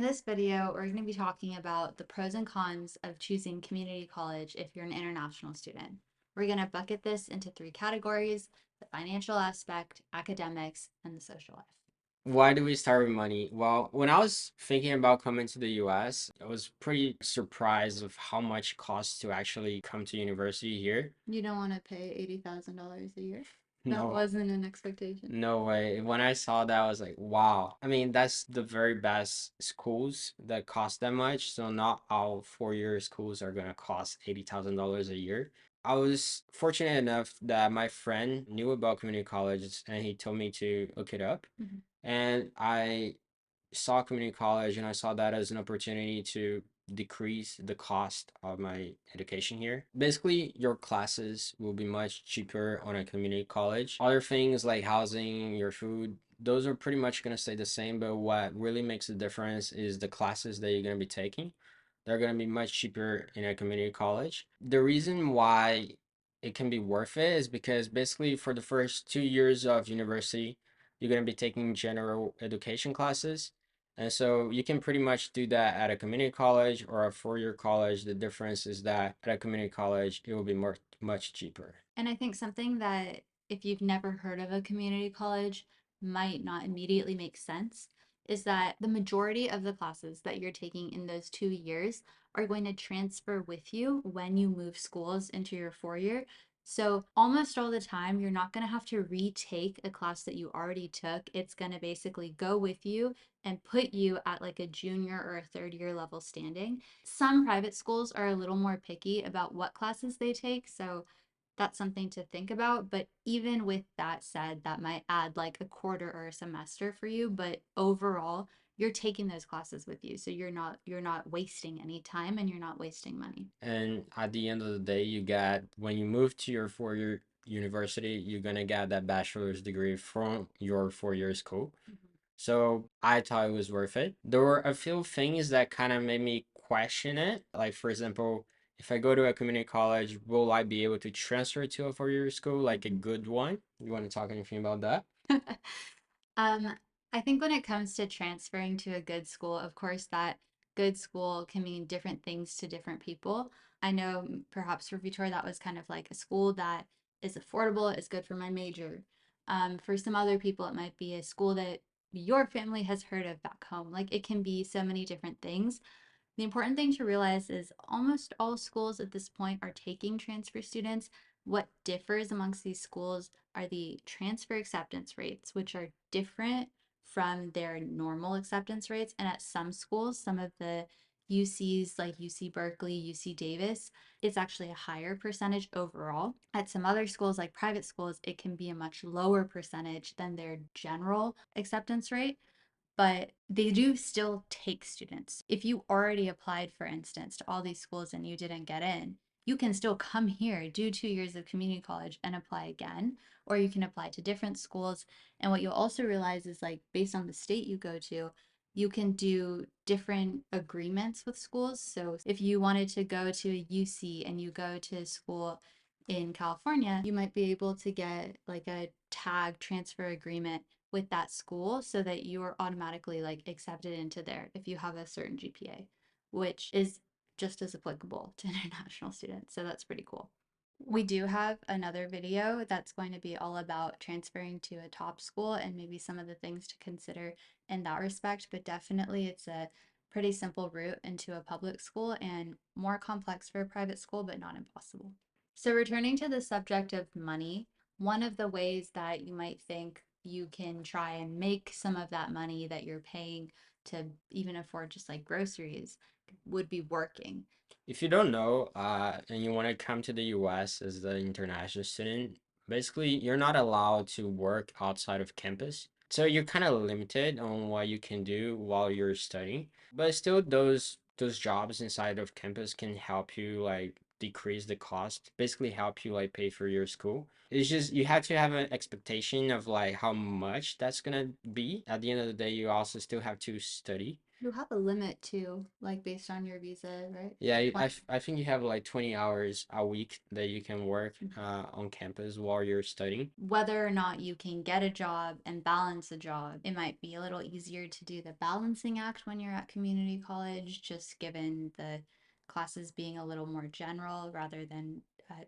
In this video, we're going to be talking about the pros and cons of choosing community college if you're an international student. We're going to bucket this into three categories: the financial aspect, academics, and the social life. Why do we start with money? Well, when I was thinking about coming to the US, I was pretty surprised of how much it costs to actually come to university here. You don't want to pay $80,000 a year? That No, wasn't an expectation. no way. When I saw that, I was like, wow. I mean, that's the very best schools that cost that much. So not all four-year schools are gonna cost $80,000 a year. I was fortunate enough that my friend knew about community colleges and he told me to look it up. Mhm. And I saw community college and I saw that as an opportunity to decrease the cost of my education here. Basically, your classes will be much cheaper on a community college. Other things like housing, your food, those are pretty much going to stay the same, but what really makes a difference is the classes that you're going to be taking. They're going to be much cheaper in a community college. The reason why it can be worth it is because basically for the first 2 years of university, you're going to be taking general education classes, and so you can pretty much do that at a community college or a four-year college. The difference is that at a community college, it will be much cheaper. And I think something that, if you've never heard of a community college, might not immediately make sense is that the majority of the classes that you're taking in those 2 years are going to transfer with you when you move schools into your 4 year. So, almost all the time, you're not going to have to retake a class that you already took. It's going to basically go with you and put you at like a junior or a third year level standing. Some private schools are a little more picky about what classes they take. So, that's something to think about. But even with that said, that might add like a quarter or a semester for you. But overall, you're taking those classes with you. So you're not wasting any time and you're not wasting money. And at the end of the day, you get when you move to your four-year university, you're gonna get that bachelor's degree from your four-year school. Mhm. So I thought it was worth it. There were a few things that kind of made me question it. Like, for example, if I go to a community college, will I be able to transfer to a four-year school, like a good one? You want to talk anything about that? Um, I think when it comes to transferring to a good school, of course, that good school can mean different things to different people. I know perhaps for Vitor, that was kind of like a school that is affordable, is good for my major. For some other people, it might be a school that your family has heard of back home. Like it can be so many different things. The important thing to realize is almost all schools at this point are taking transfer students. What differs amongst these schools are the transfer acceptance rates, which are different from their normal acceptance rates. And at some schools, some of the UCs like UC Berkeley, UC Davis, it's actually a higher percentage overall. At some other schools, like private schools, it can be a much lower percentage than their general acceptance rate, but they do still take students. If you already applied, for instance, to all these schools and you didn't get in, you can still come here, do 2 years of community college, and apply again, or you can apply to different schools. And what you'll also realize is, like, based on the state you go to, you can do different agreements with schools. So if you wanted to go to a UC and you go to school in California, you might be able to get like a tag transfer agreement with that school so that you are automatically like accepted into there if you have a certain GPA, which is just as applicable to international students. So that's pretty cool. We do have another video that's going to be all about transferring to a top school and maybe some of the things to consider in that respect, but definitely it's a pretty simple route into a public school and more complex for a private school, but not impossible. So, returning to the subject of money, one of the ways that you might think you can try and make some of that money that you're paying to even afford just like groceries would be working. If you don't know, and you want to come to the US as an international student, basically you're not allowed to work outside of campus. So you're kind of limited on what you can do while you're studying. But still those jobs inside of campus can help you like decrease the cost, basically help you like pay for your school. It's just you have to have an expectation of like how much that's gonna be. At the end of the day, you also still have to study. You have a limit too, like based on your visa, right? Yeah, Like 20. I think you have like 20 hours a week that you can work on campus while you're studying. Whether or not you can get a job and balance a job, it might be a little easier to do the balancing act when you're at community college, just given the classes being a little more general rather than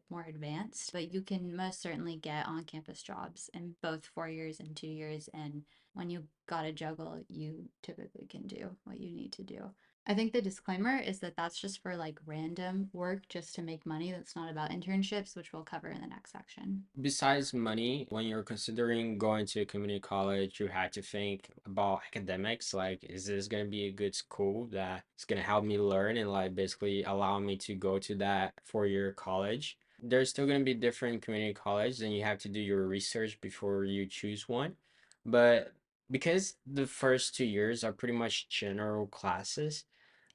more advanced. But you can most certainly get on campus jobs in both 4 years and 2 years. And when you gotta juggle, you typically can do what you need to do. I think the disclaimer is that that's just for like random work just to make money. That's not about internships, which we'll cover in the next section. Besides money, when you're considering going to a community college, you had to think about academics. Like, is this going to be a good school that is going to help me learn and like basically allow me to go to that 4 year college? There's still going to be different community colleges, and you have to do your research before you choose one. But because the first 2 years are pretty much general classes,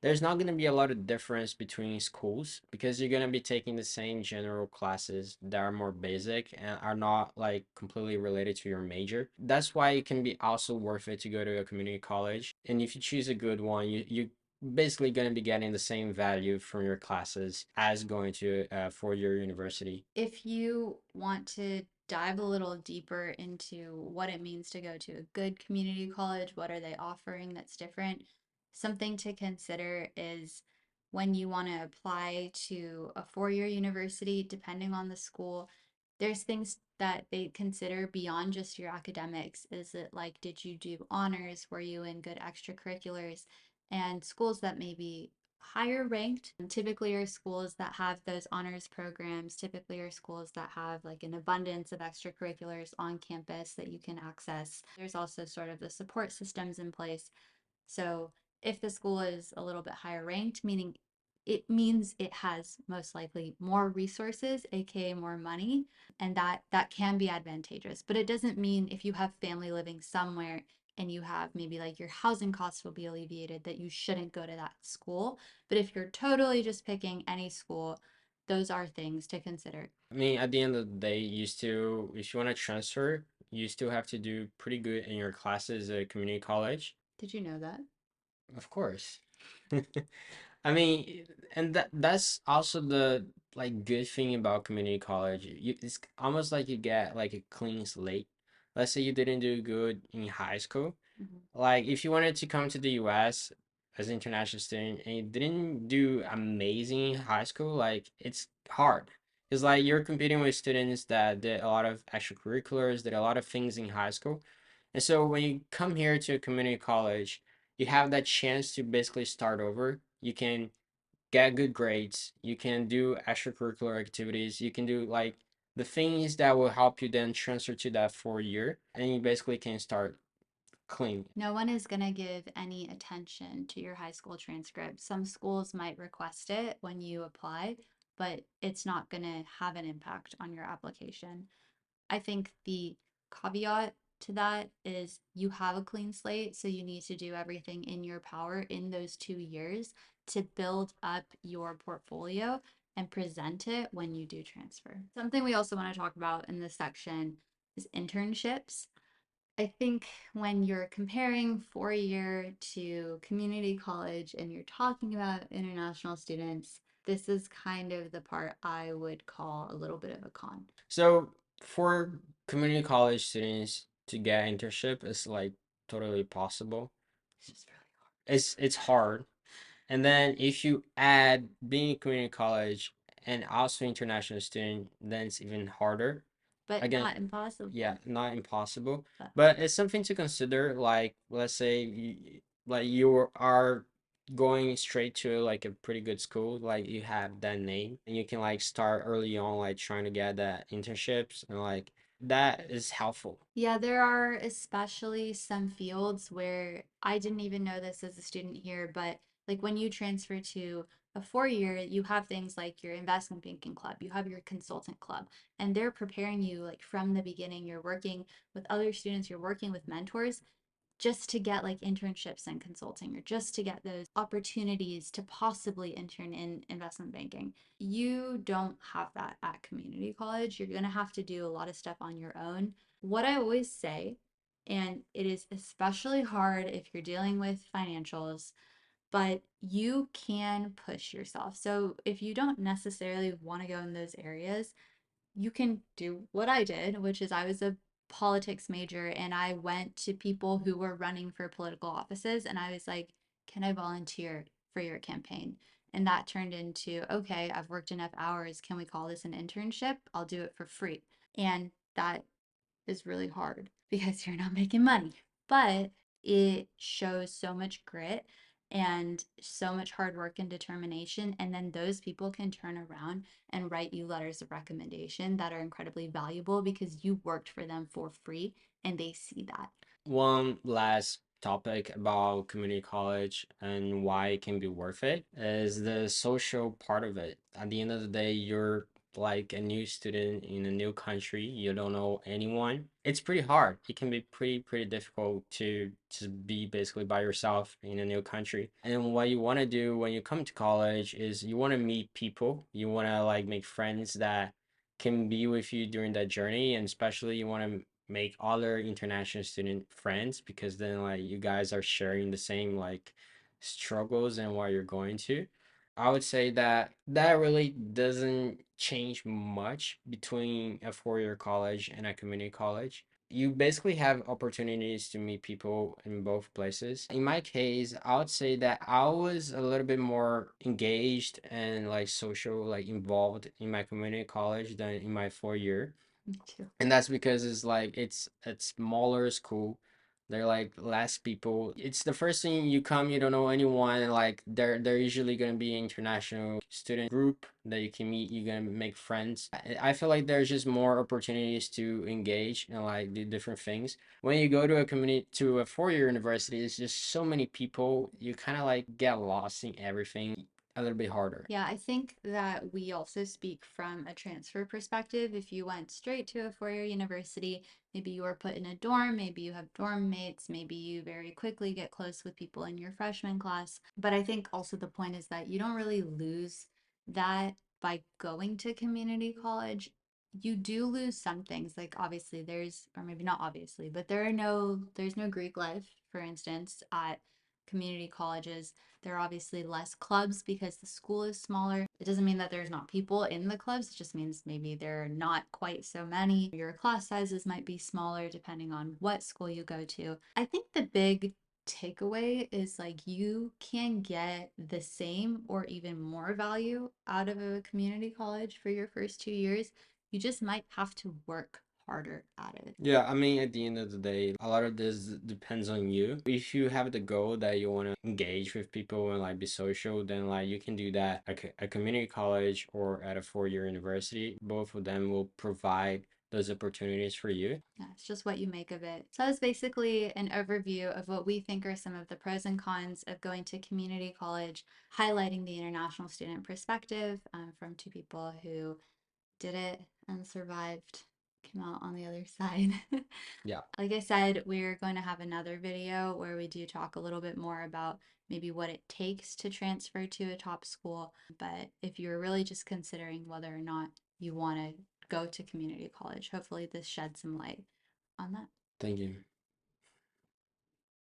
there's not going to be a lot of difference between schools because you're going to be taking the same general classes that are more basic and are not like completely related to your major. That's why it can be also worth it to go to a community college. And if you choose a good one, you basically going to be getting the same value from your classes as going to a 4 year university. If you want to dive a little deeper into what it means to go to a good community college, what are they offering that's different? Something to consider is when you want to apply to a 4 year university, depending on the school, there's things that they consider beyond just your academics. Is it like, did you do honors? Were you in good extracurriculars? And schools that maybe higher ranked typically are schools that have those honors programs, typically are schools that have like an abundance of extracurriculars on campus that you can access. There's also sort of the support systems in place. So if the school is a little bit higher ranked, meaning it means it has most likely more resources, aka more money, and that can be advantageous. But it doesn't mean if you have family living somewhere and you have maybe like your housing costs will be alleviated that you shouldn't go to that school. But if you're totally just picking any school, those are things to consider. I mean, at the end of the day, you still, if you want to transfer, you still have to do pretty good in your classes at community college. Did you know that? Of course. I mean, and that's also the like good thing about community college. It's almost like you get like a clean slate. Let's say you didn't do good in high school. Mhm. Like if you wanted to come to the US as an international student and you didn't do amazing in high school, like it's hard. It's like you're competing with students that did a lot of extracurriculars, did a lot of things in high school. And so when you come here to a community college, you have that chance to basically start over. You can get good grades, you can do extracurricular activities, you can do like the things that will help you then transfer to that 4 year, and you basically can start clean. No one is going to give any attention to your high school transcript. Some schools might request it when you apply, but it's not going to have an impact on your application. I think the caveat to that is you have a clean slate, so you need to do everything in your power in those 2 years to build up your portfolio and present it when you do transfer. Something we also want to talk about in this section is internships. I think when you're comparing 4 year to community college and you're talking about international students, this is kind of the part I would call a little bit of a con. So for community college students to get internship is like totally possible. It's just really hard. It's hard. And then if you add being a community college and also international student, then it's even harder. But Again, not impossible. yeah, not impossible, But but it's something to consider. Like, let's say like you are going straight to like a pretty good school, like you have that name, and you can like start early on, like trying to get that internships, and like that is helpful. yeah, there are especially some fields where I didn't even know this as a student here, but like when you transfer to a 4 year, you have things like your investment banking club, you have your consultant club, and they're preparing you like from the beginning. You're working with other students, you're working with mentors just to get like internships and consulting or just to get those opportunities to possibly intern in investment banking. You don't have that at community college. You're going to have to do a lot of stuff on your own. What I always say And it is especially hard if you're dealing with financials, but you can push yourself. So if you don't necessarily want to go in those areas, you can do what I did, which is I was a politics major and I went to people who were running for political offices and I was like, can I volunteer for your campaign? And that turned into, okay, I've worked enough hours. Can we call this an internship? I'll do it for free. And that is really hard because you're not making money. But it shows so much grit and so much hard work and determination. And then those people can turn around and write you letters of recommendation that are incredibly valuable because you worked for them for free and they see that. One last topic about community college and why it can be worth it is the social part of it. At the end of the day, you're like a new student in a new country. You don't know anyone. It's pretty hard. It can be pretty difficult to just be basically by yourself in a new country. And what you want to do when you come to college is you want to meet people. You want to like make friends that can be with you during that journey, and especially you want to make other international student friends because then like you guys are sharing the same like struggles and what you're going to. I would say that that really doesn't change much between a four-year college and a community college. You basically have opportunities to meet people in both places. In my case, I would say that I was a little bit more engaged and like social, like involved in my community college than in my 4 year, Me too. and that's because it's like it's a smaller school. They're like less people. It's the first thing you come, you don't know anyone, and like they're usually gonna be international student group that you can meet. You're gonna make friends. I feel like there's just more opportunities to engage and like do different things. When you go to a community to a 4 year university, it's just so many people. You kind of like get lost in everything a little bit harder. Yeah, I think that we also speak from a transfer perspective. If you went straight to a four-year university, maybe you were put in a dorm, maybe you have dorm mates, maybe you very quickly get close with people in your freshman class. But I think also the point is that you don't really lose that by going to community college. You do lose some things, like obviously there's, or maybe not obviously, but there's no Greek life, for instance, at community colleges. There are obviously less clubs because the school is smaller. It doesn't mean that there's not people in the clubs. It just means maybe there are not quite so many. Your class sizes might be smaller depending on what school you go to. I think the big takeaway is like you can get the same or even more value out of a community college for your first 2 years. You just might have to work harder at it. Yeah, I mean, at the end of the day, a lot of this depends on you. If you have the goal that you want to engage with people and like be social, then like you can do that at a community college or at a 4 year university. Both of them will provide those opportunities for you. Yeah, it's just what you make of it. So that's basically an overview of what we think are some of the pros and cons of going to community college, highlighting the international student perspective from two people who did it and survived, came out on the other side. Yeah, Like I said, we're going to have another video where we do talk a little bit more about maybe what it takes to transfer to a top school. But if you're really just considering whether or not you want to go to community college, hopefully this sheds some light on that. thank you.